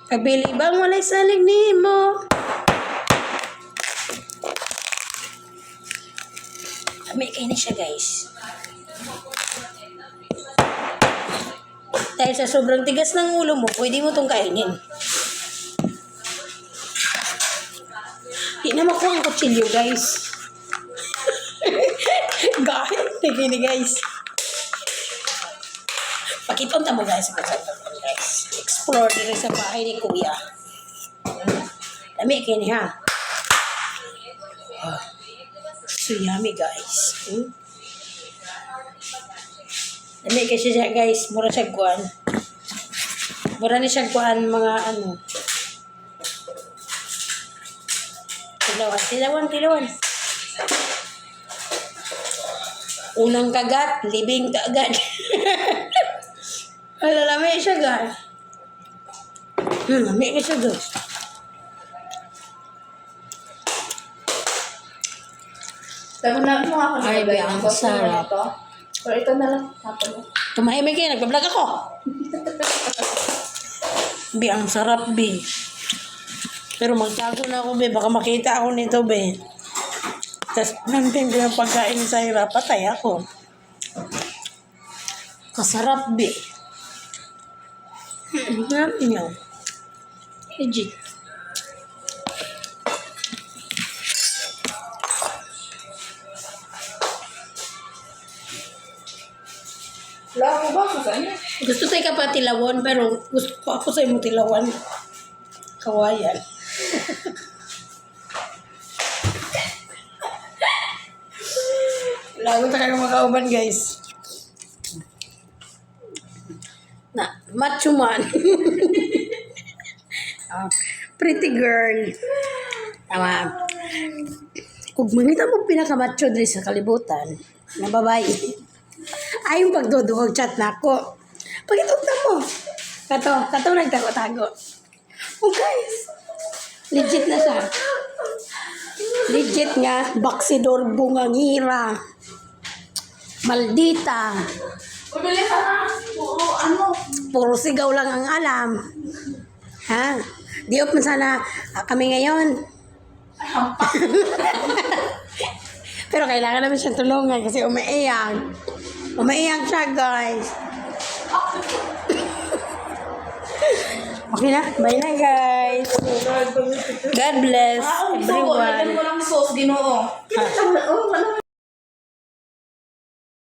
Kabilibang walay salig nimo. Kami kayo na siya, guys. Dahil sa sobrang tigas ng ulo mo, pwede mo itong kainin. Di na makuha ang kutsilyo, guys. Gahit na gini, guys. Pakipunta mo, guys. Guys. Explore dito sa bahay ni Kuya. Dami kayo niya. So yummy, guys. Dami kasi siya, guys. Mura siya kuan. Mura ni siya kuan mga ano. Tilawan. Unang kagat, libing kagat. Lami siya, guys. Lami ka siya, guys. Sabi na mo ako Ay, ang sarap. Pero ito na lang. Tapos mo. Tumahimik kayo, nagbablog ako. Bi, ang sarap, Bi. Pero magtago na ako, Bi. Baka makita ako nito, Bi. Tapos, nantin ko yung pagkain sa hirap. Patay ako. Kasarap, Bi. Namin nyo. Legit. Wala ko ba? Saan niya? Gusto tayo ka pa tilawan, pero gusto ko ako sa imo tilawan. Kawayan. Lago tayo makauban, guys. Na, macho man. Pretty girl. Tama. Kung mangita mo pinakamacho dito sa kalibutan, na babae, ay yung pagdudukog chat na ako. Pagkituta mo. Kato nagtago-tago. Oh guys, legit na siya. Legit nga, baksidor bungangira. Maldita. Pabili ka na. Puro ano. Puro sigaw lang ang alam. Ha? Di open sana kami ngayon. Pero kailangan namin siyang tulungan kasi umaiyak. Umaiyak siya, guys. Okay na? Bye na, guys. God bless Lagyan everyone. mo lang sauce, Ginoo. Ha? Oh, wala